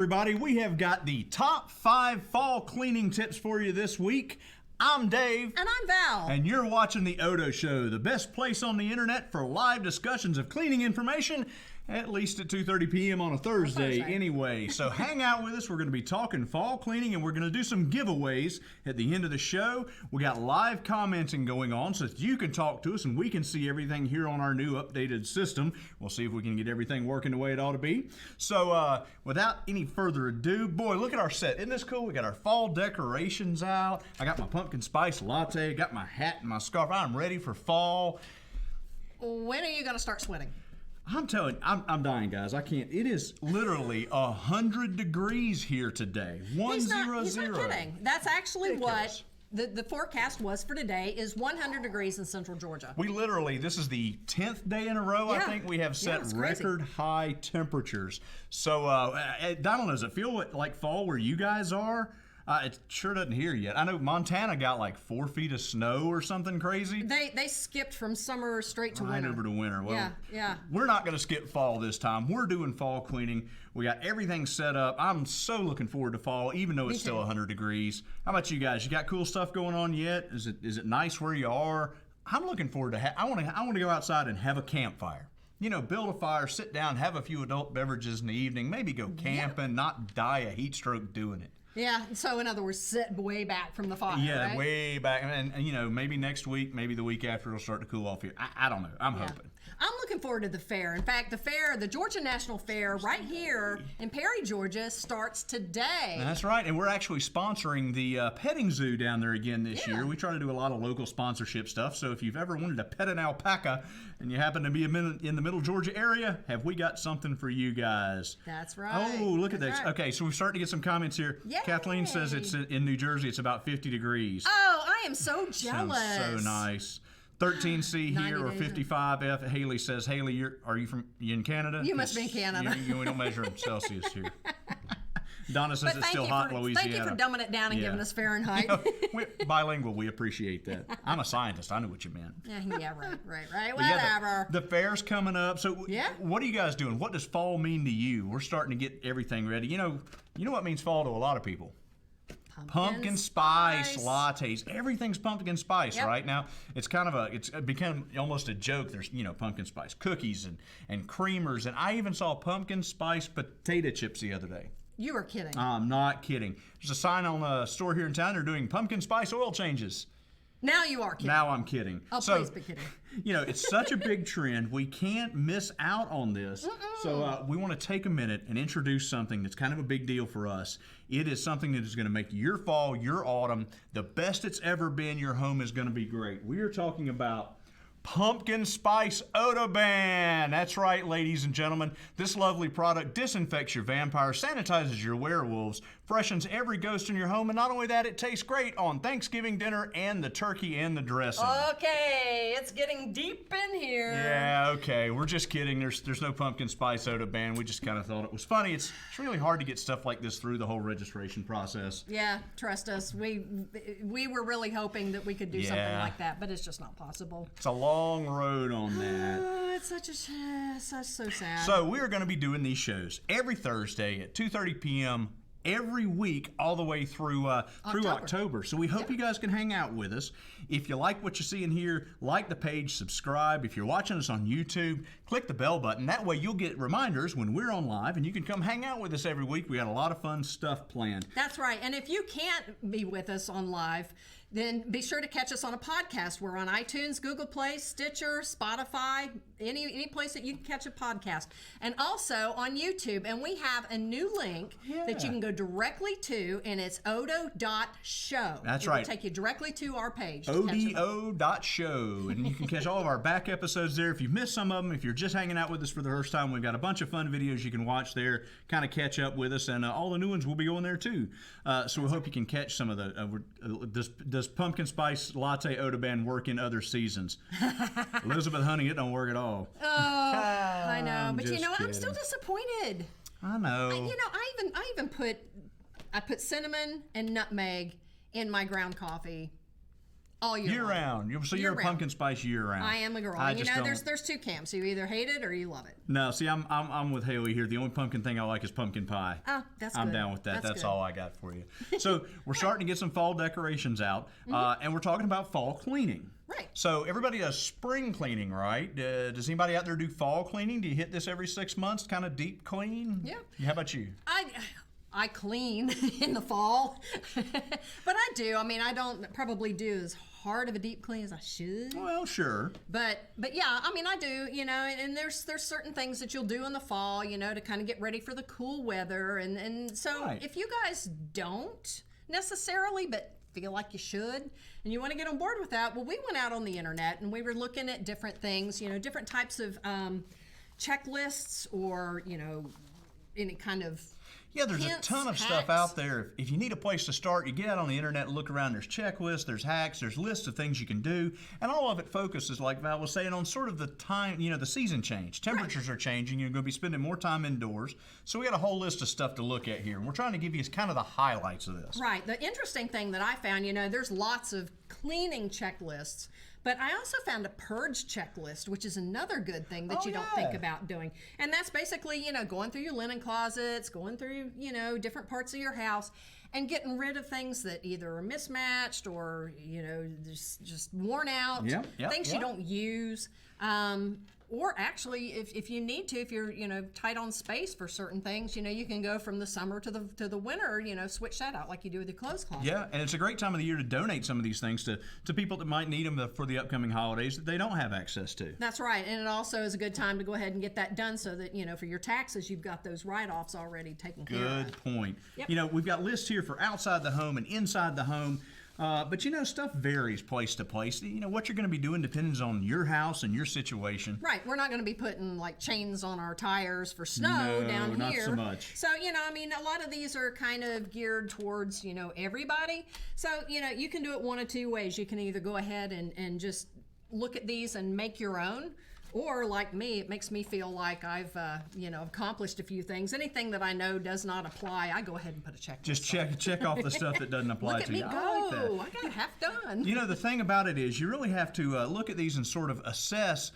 Everybody, we have got the top 5 fall cleaning tips for you this week. I'm Dave. And I'm Val. And you're watching the OdoShow, the best place on the internet for live discussions of cleaning information, at least at 2:30 p.m. on a Thursday anyway. So hang out with us. We're going to be talking fall cleaning, and we're going to do some giveaways at the end of the show. We got live commenting going on so that you can talk to us and we can see everything here on our new updated system. We'll see if we can get everything working the way it ought to be. So without any further ado, boy, look at our set. Isn't this cool? We got our fall decorations out. I got my pumpkin spice latte, got my hat and my scarf. I'm ready for fall. When are you going to start sweating? I'm telling you, I'm dying, guys. I can't. It is literally 100 degrees here today. 100. He's not kidding. That's actually what the forecast was for today, is 100 degrees in central Georgia. We literally, this is the 10th day in a row, I think, we have set record high temperatures. So, Donald, does it feel like fall where you guys are? It sure doesn't here yet. I know Montana got like 4 feet of snow or something crazy. They skipped from summer straight to winter. Right over to winter. Well, yeah. We're not going to skip fall this time. We're doing fall cleaning. We got everything set up. I'm so looking forward to fall, even though it's still 100 degrees. How about you guys? You got cool stuff going on yet? Is it nice where you are? I'm looking forward to. I want to go outside and have a campfire. You know, build a fire, sit down, have a few adult beverages in the evening, maybe go camping, not die a heat stroke doing it. Yeah, so in other words, sit way back from the fire, right? Way back. And, you know, maybe next week, maybe the week after, it'll start to cool off here. I don't know. I'm hoping. I'm looking forward to the fair. In fact, the Georgia National Fair right here in Perry, Georgia, starts today. That's right, and we're actually sponsoring the petting zoo down there again this year. We try to do a lot of local sponsorship stuff, so if you've ever wanted to pet an alpaca and you happen to be in the middle Georgia area, have we got something for you guys? That's right. Oh, look at this. Right. Okay, so we're starting to get some comments here. Yay. Kathleen says it's in New Jersey, it's about 50 degrees. Oh, I am so jealous. Sounds so nice. 13C here, or 55F. Haley says, Haley, are you in Canada? You must be in Canada. We don't measure in Celsius here. Donna says it's still hot in Louisiana. Thank you for dumbing it down and giving us Fahrenheit. We're bilingual, we appreciate that. I'm a scientist. I knew what you meant. Yeah, right. Whatever. The fair's coming up. So what are you guys doing? What does fall mean to you? We're starting to get everything ready. You know what means fall to a lot of people? Pumpkin spice lattes. Everything's pumpkin spice right now. It's become almost a joke. There's pumpkin spice cookies and creamers, and I even saw pumpkin spice potato chips the other day. You are kidding. I'm not kidding. There's a sign on a store here in town. They're doing pumpkin spice oil changes. Now you are kidding. Now I'm kidding. Oh, please be kidding. It's such a big trend. We can't miss out on this. So we want to take a minute and introduce something that's kind of a big deal for us. It is something that is going to make your fall, your autumn, the best it's ever been. Your home is going to be great. We are talking about Pumpkin Spice OdoBan. That's right, ladies and gentlemen. This lovely product disinfects your vampires, sanitizes your werewolves, freshens every ghost in your home, and not only that, it tastes great on Thanksgiving dinner and the turkey and the dressing. Okay, it's getting deep in here. Yeah, okay, we're just kidding. There's no Pumpkin Spice OdoBan. We just kind of thought it was funny. It's really hard to get stuff like this through the whole registration process. Yeah, trust us. We were really hoping that we could do something like that, but it's just not possible. It's a long road on that. It's so sad. So we're going to be doing these shows every Thursday at 2:30 p.m. every week all the way through October. So we hope you guys can hang out with us. If you like what you see in here, like the page, subscribe. If you're watching us on YouTube, click the bell button. That way you'll get reminders when we're on live, and you can come hang out with us every week. We got a lot of fun stuff planned. That's right. And if you can't be with us on live, then be sure to catch us on a podcast. We're on iTunes, Google Play, Stitcher, Spotify, any place that you can catch a podcast. And also on YouTube. And we have a new link that you can go directly to, and it's odo.show. That's right. It will take you directly to our page. ODO.show. And you can catch all of our back episodes there. If you've missed some of them, if you're just hanging out with us for the first time, we've got a bunch of fun videos you can watch there, kind of catch up with us. And all the new ones will be going there too. So we hope you can catch some of the... Does pumpkin spice latte OdoBan work in other seasons? Elizabeth Honey, it don't work at all. Oh, I know. But kidding. I'm still disappointed. I know. I even put cinnamon and nutmeg in my ground coffee. All year round. So you're a Year-round. pumpkin spice year round. I am a girl. I And, just don't. there's two camps. You either hate it or you love it. No, see, I'm with Haley here. The only pumpkin thing I like is pumpkin pie. Oh, that's I'm good. down with that. That's good. all I got for you. So we're starting to get some fall decorations out, and we're talking about fall cleaning. Right. So everybody does spring cleaning, right? Does anybody out there do fall cleaning? Do you hit this every 6 months, kind of deep clean? Yeah. How about you? I clean in the fall, but I do. I mean, I don't probably do as hard of a deep clean as I should. Well, sure. But yeah, I mean, I do. And there's certain things that you'll do in the fall, to kind of get ready for the cool weather, and so Right. if you guys don't necessarily, but feel like you should, and you want to get on board with that, well, we went out on the internet and we were looking at different things, different types of checklists or any kind of Yeah, there's hints, a ton of stuff hacks. out there. If you need a place to start, you get out on the internet and look around. There's checklists, there's hacks, there's lists of things you can do. And all of it focuses, like Val was saying, on sort of the time, the season change. Temperatures are changing. You're going to be spending more time indoors. So we got a whole list of stuff to look at here. And we're trying to give you kind of the highlights of this. Right. The interesting thing that I found, there's lots of cleaning checklists, but I also found a purge checklist, which is another good thing that you don't think about doing. And that's basically, going through your linen closets, going through, different parts of your house and getting rid of things that either are mismatched or, just worn out, things you don't use. Or actually, if you need to, if you're tight on space for certain things, you can go from the summer to the winter, switch that out like you do with your clothes closet. Yeah, and it's a great time of the year to donate some of these things to people that might need them for the upcoming holidays that they don't have access to. That's right, and it also is a good time to go ahead and get that done so that for your taxes you've got those write-offs already taken care of. Good point. Yep. We've got lists here for outside the home and inside the home. But stuff varies place to place. What you're going to be doing depends on your house and your situation. Right, we're not going to be putting like chains on our tires for snow down not here. so much. So, a lot of these are kind of geared towards, everybody. So, you can do it one of two ways. You can either go ahead and just look at these and make your own. Or like me, it makes me feel like I've, accomplished a few things. Anything that I know does not apply, I go ahead and put a check. Just check off the stuff that doesn't apply Look at to me you. go! I like that. I got half done. The thing about it is you really have to look at these and sort of assess,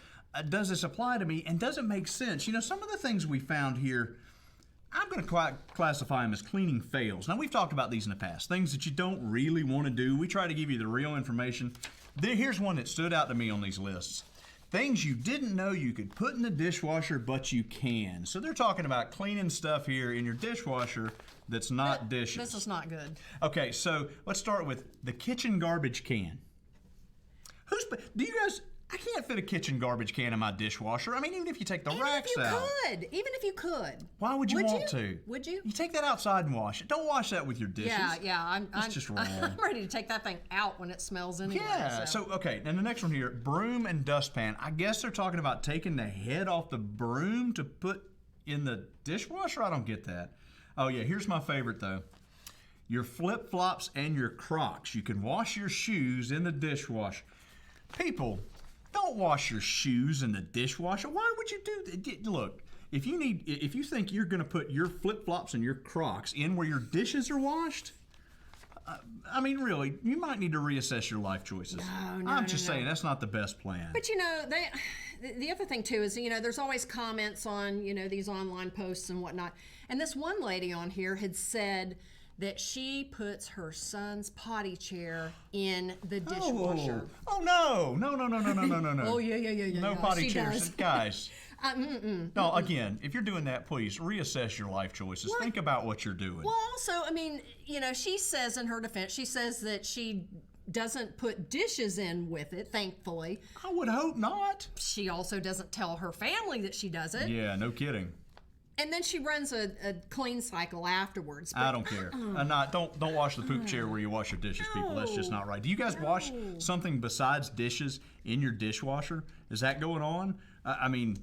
does this apply to me and does it make sense? Some of the things we found here, I'm going to classify them as cleaning fails. Now, we've talked about these in the past, things that you don't really want to do. We try to give you the real information. Here's one that stood out to me on these lists. Things you didn't know you could put in the dishwasher, but you can. So they're talking about cleaning stuff here in your dishwasher that's not dishes. This is not good. Okay, so let's start with the kitchen garbage can. Do you guys... I can't fit a kitchen garbage can in my dishwasher. I mean, even if you take the racks out. Even if you could. Why would you want to? Would you? You take that outside and wash it. Don't wash that with your dishes. Yeah. It's just wrong. I'm ready to take that thing out when it smells anyway. Yeah. So, okay, and the next one here, broom and dustpan. I guess they're talking about taking the head off the broom to put in the dishwasher. I don't get that. Oh, yeah, here's my favorite, though. Your flip-flops and your Crocs. You can wash your shoes in the dishwasher. People, don't wash your shoes in the dishwasher. Why would you do that? Look, if you think you're going to put your flip-flops and your Crocs in where your dishes are washed, I mean, really, you might need to reassess your life choices. I'm just saying that's not the best plan. But the other thing too is there's always comments on these online posts and whatnot. And this one lady on here had said that she puts her son's potty chair in the dishwasher. Oh no. Oh yeah. No potty chairs, does. guys. No, again, if you're doing that, please reassess your life choices. Well, think about what you're doing. Well, also, I mean, she says in her defense, she says that she doesn't put dishes in with it, thankfully. I would hope not. She also doesn't tell her family that she does it. Yeah, no kidding. And then she runs a clean cycle afterwards. I don't care. Don't wash the poop chair where you wash your dishes, people. That's just not right. Do you guys wash something besides dishes in your dishwasher? Is that going on? I mean,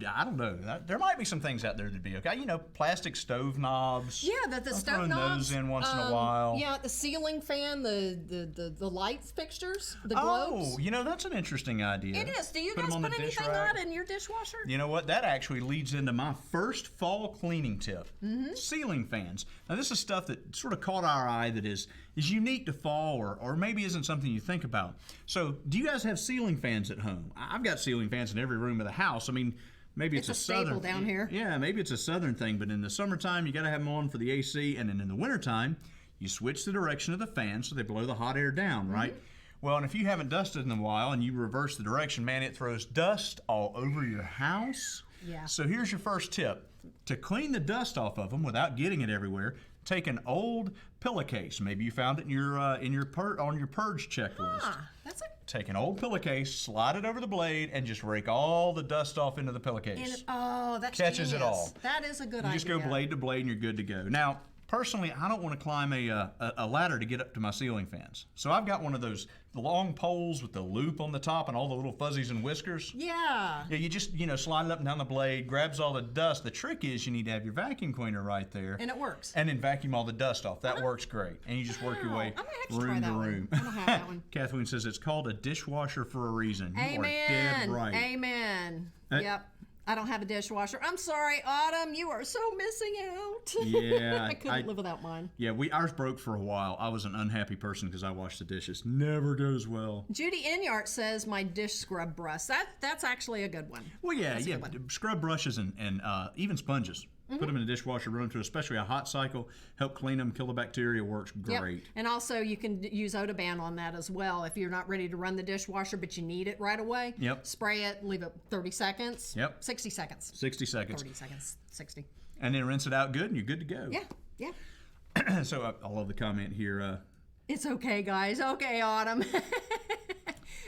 I don't know. There might be some things out there that'd be okay. Plastic stove knobs. Yeah, the stove throwing knobs. those in once in a while. Yeah, the ceiling fan, the lights fixtures, the globes. Oh, that's an interesting idea. It is. Do you Put 'em guys on put the dish anything rack. on in your dishwasher? You know what? That actually leads into my first fall cleaning tip. Ceiling fans. Now, this is stuff that sort of caught our eye that is unique to fall or maybe isn't something you think about. So, do you guys have ceiling fans at home? I've got ceiling fans in every room of the house. I mean, maybe it's a staple southern down here. Yeah, maybe it's a southern thing, but in the summertime, you got to have them on for the AC, and then in the wintertime, you switch the direction of the fan so they blow the hot air down, right? Well, and if you haven't dusted in a while and you reverse the direction, man, it throws dust all over your house. Yeah. So here's your first tip. To clean the dust off of them without getting it everywhere, take an old pillowcase. Maybe you found it in your on your purge checklist. That's Take an old pillowcase, slide it over the blade, and just rake all the dust off into the pillowcase. that's Catches it genius. all. That is a good You idea. just go blade to blade and you're good to go. Now, personally, I don't want to climb a ladder to get up to my ceiling fans. So I've got one of those long poles with the loop on the top and all the little fuzzies and whiskers. Yeah. Yeah, you just, slide it up and down the blade, grabs all the dust. The trick is you need to have your vacuum cleaner right there. And it works. And then vacuum all the dust off. That works great. And you just work your way I'm gonna have to try room that to one. room. I'm gonna have that one. Kathleen says it's called a dishwasher for a reason. You Amen. are dead right. Amen. Hey. Yep. I don't have a dishwasher. I'm sorry, Autumn. You are so missing out. Yeah, I couldn't live without mine. Yeah, ours broke for a while. I was an unhappy person because I washed the dishes. Never goes well. Judy Inyart says my dish scrub brush. That's actually a good one. Well, yeah, That's a good one. scrub brushes and even sponges. Put them in the dishwasher, run them through especially a hot cycle, help clean them, kill the bacteria, works great. Yep. And also you can use OdoBan on that as well. If you're not ready to run the dishwasher but you need it right away, spray it, leave it 30 seconds. 60 seconds. 60 seconds. 30 seconds. 60. And then rinse it out good and you're good to go. Yeah. So I love the comment here. It's okay, guys. Okay, Autumn.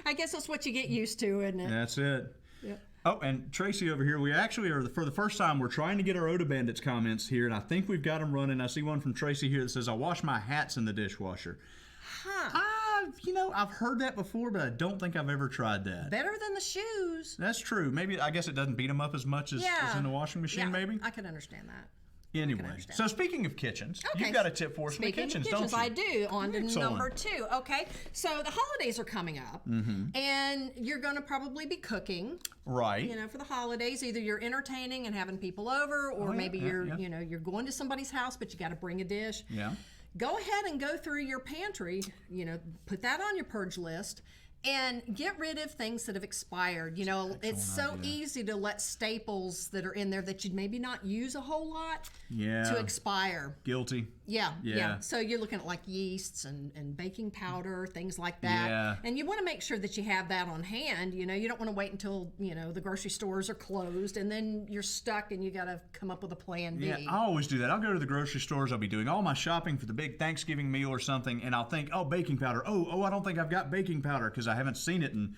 I guess that's what you get used to, isn't it? That's it. Yep. Oh, and Tracy over here, we actually are, for the first time, we're trying to get our Oda Bandits comments here, and I think we've got them running. I see one from Tracy here that says, I wash my hats in the dishwasher. I've heard that before, but I don't think I've ever tried that. Better than the shoes. That's true. Maybe, I guess it doesn't beat them up as much as in the washing machine, maybe? I can understand that. Anyway, so speaking of kitchens, you've got a tip for us from the kitchens, don't you? I do. On to Excellent. number 2. Okay, so the holidays are coming up, and you're going to probably be cooking. Right. For the holidays, either you're entertaining and having people over, or maybe you're you're going to somebody's house, but you got to bring a dish. Yeah. Go ahead and go through your pantry. Put that on your purge list. And get rid of things that have expired. It's so easy to let staples that are in there that you'd maybe not use a whole lot to expire. Guilty. Yeah. So you're looking at like yeasts and baking powder, things like that. Yeah. And you want to make sure that you have that on hand. You don't want to wait until, the grocery stores are closed and then you're stuck and you got to come up with a plan B. Yeah, I always do that. I'll go to the grocery stores. I'll be doing all my shopping for the big Thanksgiving meal or something, and I'll think, oh, baking powder. Oh, I don't think I've got baking powder because I haven't seen it in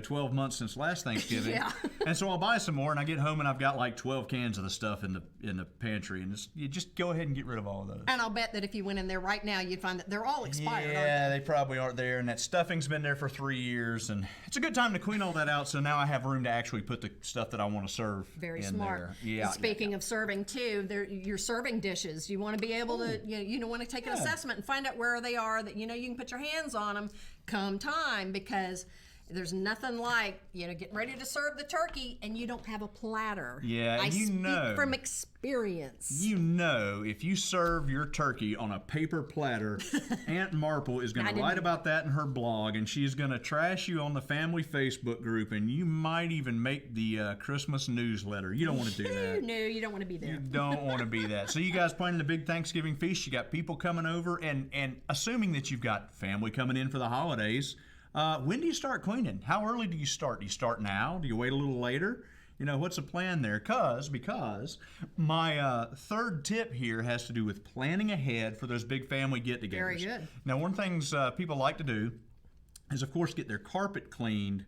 12 months since last Thanksgiving. Yeah. And so I'll buy some more, and I get home and I've got like 12 cans of the stuff in the pantry, and you just go ahead and get rid of all of those. And I'll bet that if you went in there right now, you'd find that they're all expired. Yeah, they probably aren't there, and that stuffing's been there for 3 years, and it's a good time to clean all that out. So now I have room to actually put the stuff that I want to serve. Very in smart. There. Yeah. Speaking of serving too, your serving dishes. You want to be able to you want to take an assessment and find out where they are. That you can put your hands on them come time, because there's nothing like, getting ready to serve the turkey and you don't have a platter. Yeah, I speak from experience. If you serve your turkey on a paper platter, Aunt Marple is going to write about that in her blog, and she's going to trash you on the family Facebook group, and you might even make the Christmas newsletter. You don't want to do that. No, you don't want to be there. You don't want to be that. So you guys planning a big Thanksgiving feast, you got people coming over, and assuming that you've got family coming in for the holidays, when do you start cleaning? How early do you start? Do you start now? Do you wait a little later? What's the plan there? Because my third tip here has to do with planning ahead for those big family get-togethers. Very good. Now, one of the things people like to do is, of course, get their carpet cleaned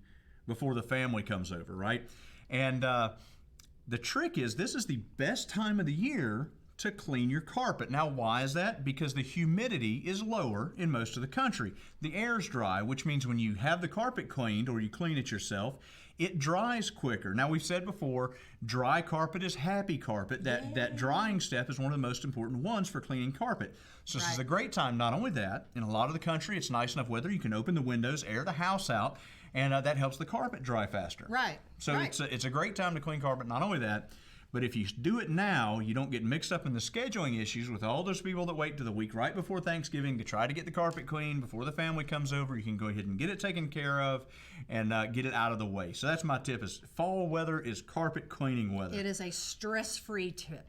before the family comes over, right? And the trick is, this is the best time of the year to clean your carpet. Now, why is that? Because the humidity is lower in most of the country. The air's dry, which means when you have the carpet cleaned or you clean it yourself, it dries quicker. Now, we've said before, dry carpet is happy carpet. That drying step is one of the most important ones for cleaning carpet. So this is a great time. Not only that, in a lot of the country, it's nice enough weather. You can open the windows, air the house out, and that helps the carpet dry faster. Right. So it's a great time to clean carpet. Not only that, but if you do it now, you don't get mixed up in the scheduling issues with all those people that wait to the week right before Thanksgiving to try to get the carpet clean before the family comes over. You can go ahead and get it taken care of and get it out of the way. So that's my tip: is fall weather is carpet cleaning weather. It is a stress-free tip.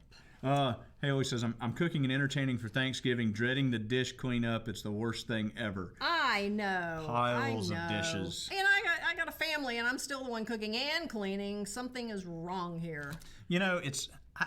Haley says, I'm cooking and entertaining for Thanksgiving, dreading the dish cleanup. It's the worst thing ever. I know. Piles of dishes. And I got a family, and I'm still the one cooking and cleaning. Something is wrong here. You know,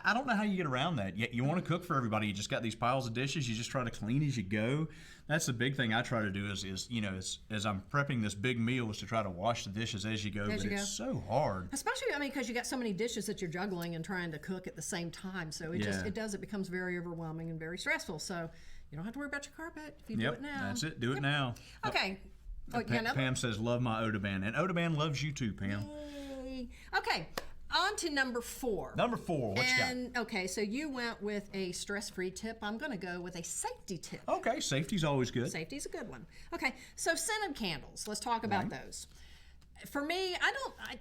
I don't know how you get around that. Yet you want to cook for everybody. You just got these piles of dishes. You just try to clean as you go. That's the big thing I try to do is you know, as I'm prepping this big meal, is to try to wash the dishes as you go. It's so hard. Especially, because you got so many dishes that you're juggling and trying to cook at the same time. So it becomes very overwhelming and very stressful. So you don't have to worry about your carpet if you do it now. That's it. Do it now. Okay. Pam says, love my OdoBan. And OdoBan loves you too, Pam. Yay. Okay. On to number 4. Number 4, what you got? Okay, so you went with a stress-free tip. I'm going to go with a safety tip. Okay, safety's always good. Safety's a good one. Okay, so scented candles. Let's talk about those. For me, I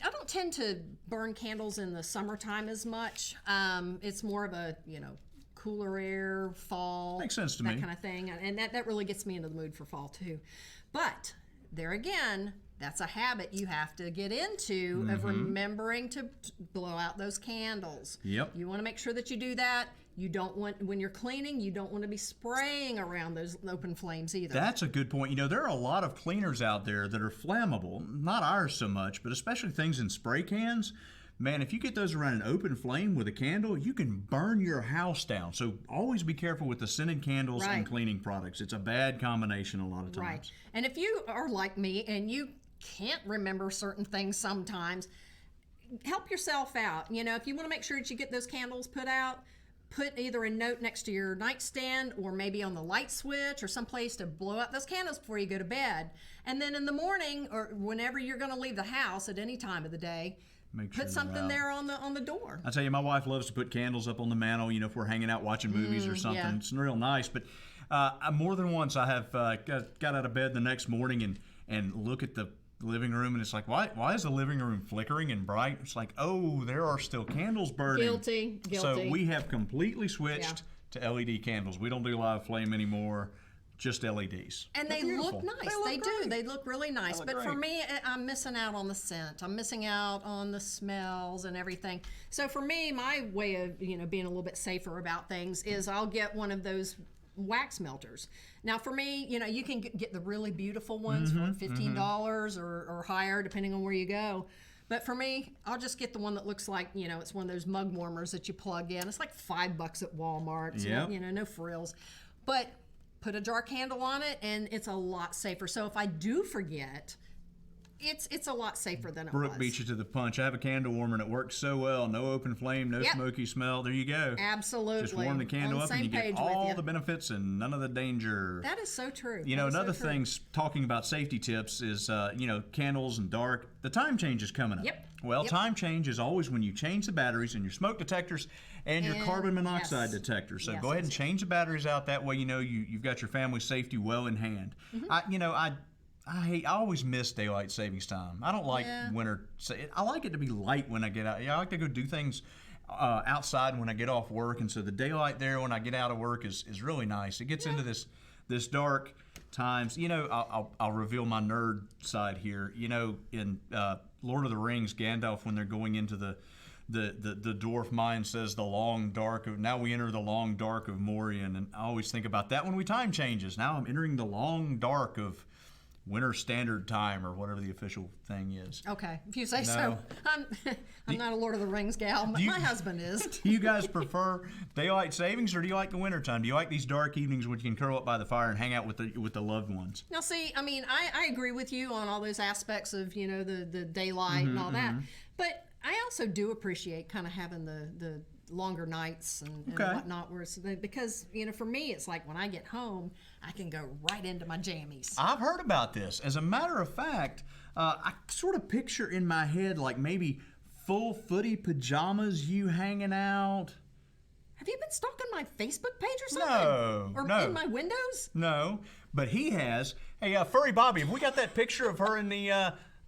don't tend to burn candles in the summertime as much. It's more of a, cooler air, fall. Makes sense to me. That kind of thing. And that really gets me into the mood for fall, too. But there again, that's a habit you have to get into of remembering to blow out those candles. Yep. You want to make sure that you do that. You don't want, when you're cleaning, you don't want to be spraying around those open flames either. That's a good point. There are a lot of cleaners out there that are flammable. Not ours so much, but especially things in spray cans. Man, if you get those around an open flame with a candle, you can burn your house down. So always be careful with the scented candles and cleaning products. It's a bad combination a lot of times. Right. And if you are like me and you can't remember certain things sometimes, help yourself out. If you want to make sure that you get those candles put out, put either a note next to your nightstand or maybe on the light switch or someplace to blow out those candles before you go to bed. And then in the morning or whenever you're going to leave the house at any time of the day, put something there on the door. I tell you, my wife loves to put candles up on the mantle, if we're hanging out watching movies or something. Yeah. It's real nice. But more than once I have got out of bed the next morning and look at the living room, and it's like, why is the living room flickering and bright? It's like, oh, there are still candles burning. Guilty. So we have completely switched to LED candles. We don't do live flame anymore, just LEDs. And they look nice. They do. They look really nice. But great. For me, I'm missing out on the scent. I'm missing out on the smells and everything. So for me, my way of being a little bit safer about things is I'll get one of those wax melters. Now for me, you can get the really beautiful ones for $15 or higher depending on where you go. But for me, I'll just get the one that looks like, it's one of those mug warmers that you plug in. It's like $5 at Walmart. So, no frills. But put a jar candle on it and it's a lot safer. So if I do forget, it's a lot safer than it was. Brooke beat you to the punch. I have a candle warmer and it works so well. No open flame, no smoky smell. There you go. Absolutely. Just warm the candle up and you get all the benefits and none of the danger. That is so true. Another thing, talking about safety tips is, candles and dark. The time change is coming up. Yep. Well, time change is always when you change the batteries in your smoke detectors and your carbon monoxide detectors. So go ahead and change the batteries out. That way, you've got your family safety well in hand. I always miss daylight savings time. I don't like winter. I like it to be light when I get out. I like to go do things outside when I get off work, and so the daylight there when I get out of work is really nice. It gets into this dark times. I'll reveal my nerd side here. In Lord of the Rings, Gandalf, when they're going into the dwarf mine, says the long dark of, now we enter the long dark of Morian, and I always think about that when we time changes. Now I'm entering the long dark of Winter Standard Time or whatever the official thing is. Okay, if you say so. I'm not a Lord of the Rings gal, but my husband is. Do you guys prefer daylight savings or do you like the winter time? Do you like these dark evenings when you can curl up by the fire and hang out with the loved ones? Now, see, I agree with you on all those aspects of the daylight and all that, but I also do appreciate kind of having the longer nights and Okay. whatnot. Because, for me, it's like when I get home, I can go right into my jammies. I've heard about this. As a matter of fact, I sort of picture in my head like maybe full footy pajamas, you hanging out. Have you been stalking my Facebook page or something? No, Or no. in my windows? No, but he has. Hey, Furry Bobby, have we got that picture of her in the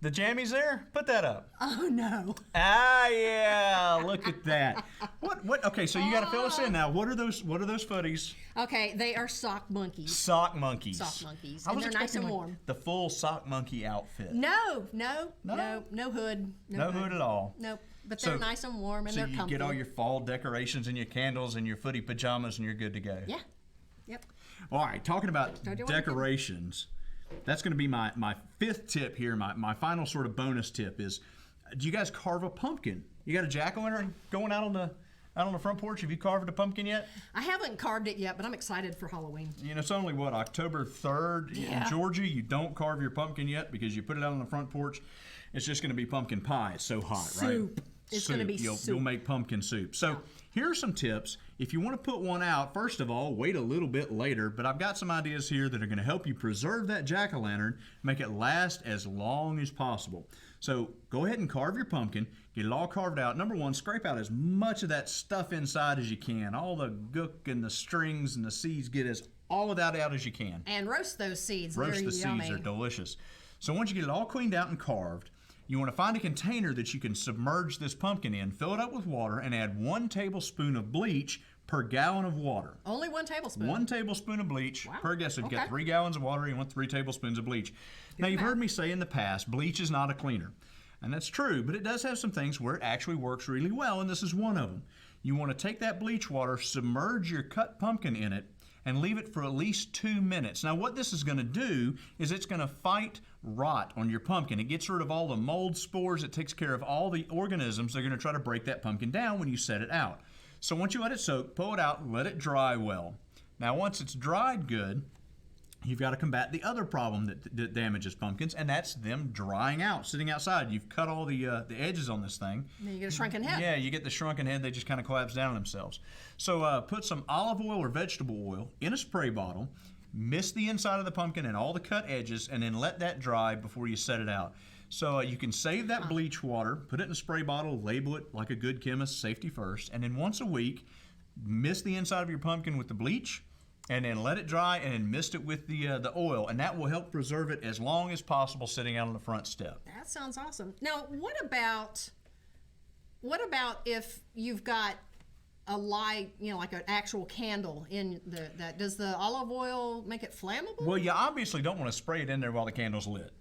jammies there? Put that up. Oh, no. Ah, yeah. Look at that. What? Okay, so you got to fill us in now. What are those footies? Okay, they are sock monkeys. Sock monkeys. Sock monkeys. I And was they're nice expecting, and like, warm. the full sock monkey outfit. No hood. No hood at all. Nope. But So- they're nice and warm and So they're you comfy. get all your fall decorations and your candles and your footy pajamas and you're good to go. Yeah. Yep. All right, talking about Don't you want to decorations, that's going to be my fifth tip here. My final sort of bonus tip is, do you guys carve a pumpkin? You got a jack-o'-lantern going out on the front porch? Have you carved a pumpkin yet? I haven't carved it yet, but I'm excited for Halloween. It's only October 3rd Yeah. in Georgia. You don't carve your pumpkin yet because you put it out on the front porch. It's just going to be pumpkin pie. It's so hot, Soup. right? It's gonna be You'll soup. make pumpkin soup. So here are some tips. If you want to put one out, first of all, wait a little bit later. But I've got some ideas here that are going to help you preserve that jack-o'-lantern, make it last as long as possible. So go ahead and carve your pumpkin. Get it all carved out. Number one, scrape out as much of that stuff inside as you can. All the gook and the strings and the seeds, get all of that out as you can. And roast those seeds. Roast They're the yummy. seeds, are delicious. So once you get it all cleaned out and carved, you want to find a container that you can submerge this pumpkin in, fill it up with water, and add 1 tablespoon of bleach per gallon of water. Only 1 tablespoon. 1 tablespoon of bleach per gallon. So if you've got Okay. 3 gallons of water, you want 3 tablespoons of bleach. Now, you've heard me say in the past, bleach is not a cleaner. And that's true, but it does have some things where it actually works really well, and this is one of them. You want to take that bleach water, submerge your cut pumpkin in it, and leave it for at least 2 minutes. Now, what this is going to do is it's going to fight rot on your pumpkin. It gets rid of all the mold spores. It takes care of all the organisms that are going to try to break that pumpkin down when you set it out. So once you let it soak, pull it out, and let it dry well. Now, once it's dried good, you've got to combat the other problem that damages pumpkins, and that's them drying out, sitting outside. You've cut all the edges on this thing. Then you get a shrunken head. Yeah, you get the shrunken head. They just kind of collapse down on themselves. So put some olive oil or vegetable oil in a spray bottle, mist the inside of the pumpkin and all the cut edges, and then let that dry before you set it out. So you can save that bleach water, put it in a spray bottle, label it like a good chemist, safety first, and then once a week, mist the inside of your pumpkin with the bleach, and then let it dry, and then mist it with the oil, and that will help preserve it as long as possible sitting out on the front step. That sounds awesome. Now, what about if you've got a light, like an actual candle in that? Does the olive oil make it flammable? Well, you obviously don't want to spray it in there while the candle's lit.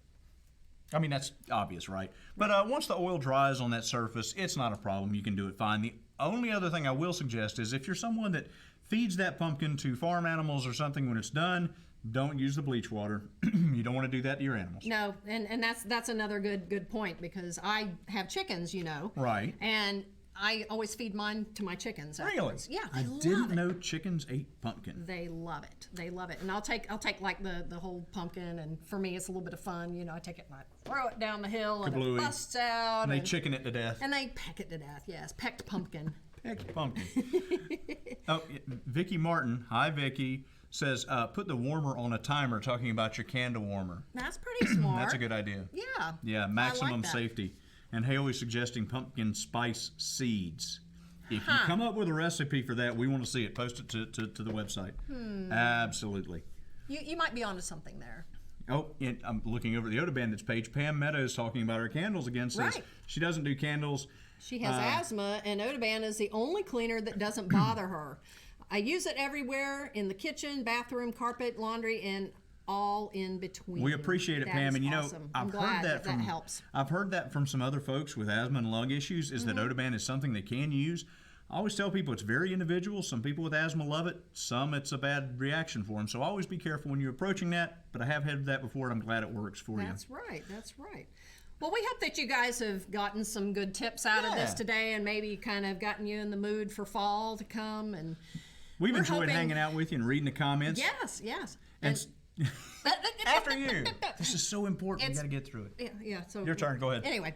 I mean, that's obvious, right? But once the oil dries on that surface, it's not a problem. You can do it fine. The only other thing I will suggest is if you're someone that feeds that pumpkin to farm animals or something when it's done, don't use the bleach water. You don't want to do that to your animals. No, and that's another good point, because I have chickens, Right. And I always feed mine to my chickens. Really? afterwards. Yeah, they I love didn't it. know chickens ate pumpkin. They love it. They love it. And I'll take like the whole pumpkin, and for me it's a little bit of fun. I take it and I throw it down the hill and Kablooey. it busts out. And they chicken it to death. And they peck it to death. Yes, pecked pumpkin. Pecked pumpkin. Oh, Vicky Martin, hi Vicky, says put the warmer on a timer, talking about your candle warmer. That's pretty smart. That's a good idea. Yeah. Yeah, I maximum like that. safety. And Haley's suggesting pumpkin spice seeds. If you come up with a recipe for that, we want to see it. Post it to the website. Absolutely. You might be onto something there. Oh, and I'm looking over at the Oda Bandits page. Pam Meadows talking about her candles again says Right. she doesn't do candles. She has asthma, and OdoBan is the only cleaner that doesn't bother her. I use it everywhere, in the kitchen, bathroom, carpet, laundry, and all in between. We appreciate it, That Pam. is And awesome. I'm I've glad heard that from helps. I've heard that from some other folks with asthma and lung issues. Is that OdoBan is something they can use. I always tell people it's very individual. Some people with asthma love it. Some it's a bad reaction for them. So always be careful when you're approaching that. But I have had that before, and I'm glad it works for you. That's right. That's right. Well, we hope that you guys have gotten some good tips out of this Yeah. today, and maybe kind of gotten you in the mood for fall to come. And We've we're enjoyed hoping- hanging out with you and reading the comments. yes. And after you. This is so important. We got to get through it. Yeah. So Your turn. Go ahead. Anyway,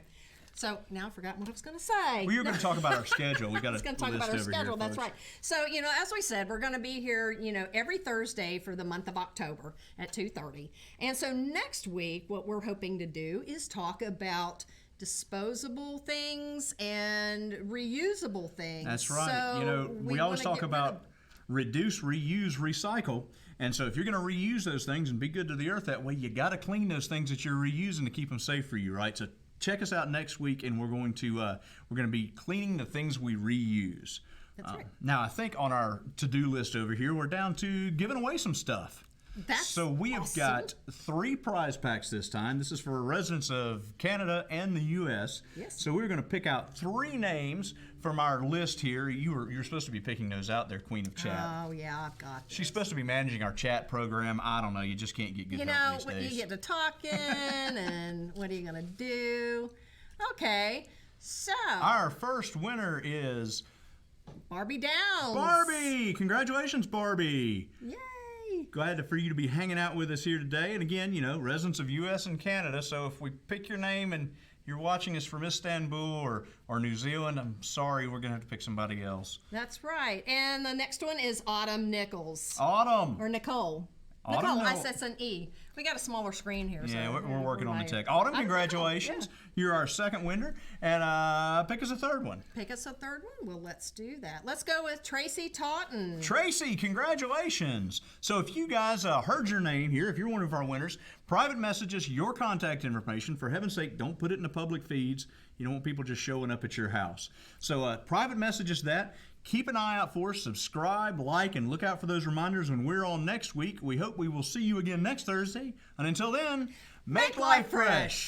So now I've forgotten what I was going to say. Well, you're going to talk about our schedule. We got I was going to talk about our schedule. That's right. So, as we said, we're going to be here, every Thursday for the month of October at 2:30. And so next week, what we're hoping to do is talk about disposable things and reusable things. That's right. So we always talk about reduce, reuse, recycle. And so if you're going to reuse those things and be good to the earth that way, you got to clean those things that you're reusing to keep them safe for you, right? So check us out next week, and we're going to be cleaning the things we reuse. That's right. Now, I think on our to-do list over here, we're down to giving away some stuff. So we have got 3 prize packs this time. This is for residents of Canada and the U.S. Yes. So we're going to pick out 3 names from our list here. You're supposed to be picking those out there, Queen of Chat. Oh, yeah, I've got this. She's supposed to be managing our chat program. I don't know. You just can't get good help these days. You get to talking, and what are you going to do? Okay, so. Our first winner is Barbie Downs. Barbie! Congratulations, Barbie. Yay! Glad for you to be hanging out with us here today. And again, residents of U.S. and Canada. So if we pick your name and you're watching us from Istanbul or New Zealand, I'm sorry, we're going to have to pick somebody else. That's right. And the next one is Autumn Nichols. Autumn. Or Nicole. Autumn, Nicole, I said an E. We got a smaller screen here. Yeah, so we're working on the tech. Autumn, congratulations. Yeah. You're our second winner. And pick us a third one. Pick us a third one? Well, let's do that. Let's go with Tracy Totten. Tracy, congratulations. So if you guys heard your name here, if you're one of our winners, private message us your contact information. For heaven's sake, don't put it in the public feeds. You don't want people just showing up at your house. So private message us that. Keep an eye out for us. Subscribe, like, and look out for those reminders when we're on next week. We hope we will see you again next Thursday. And until then, make life fresh.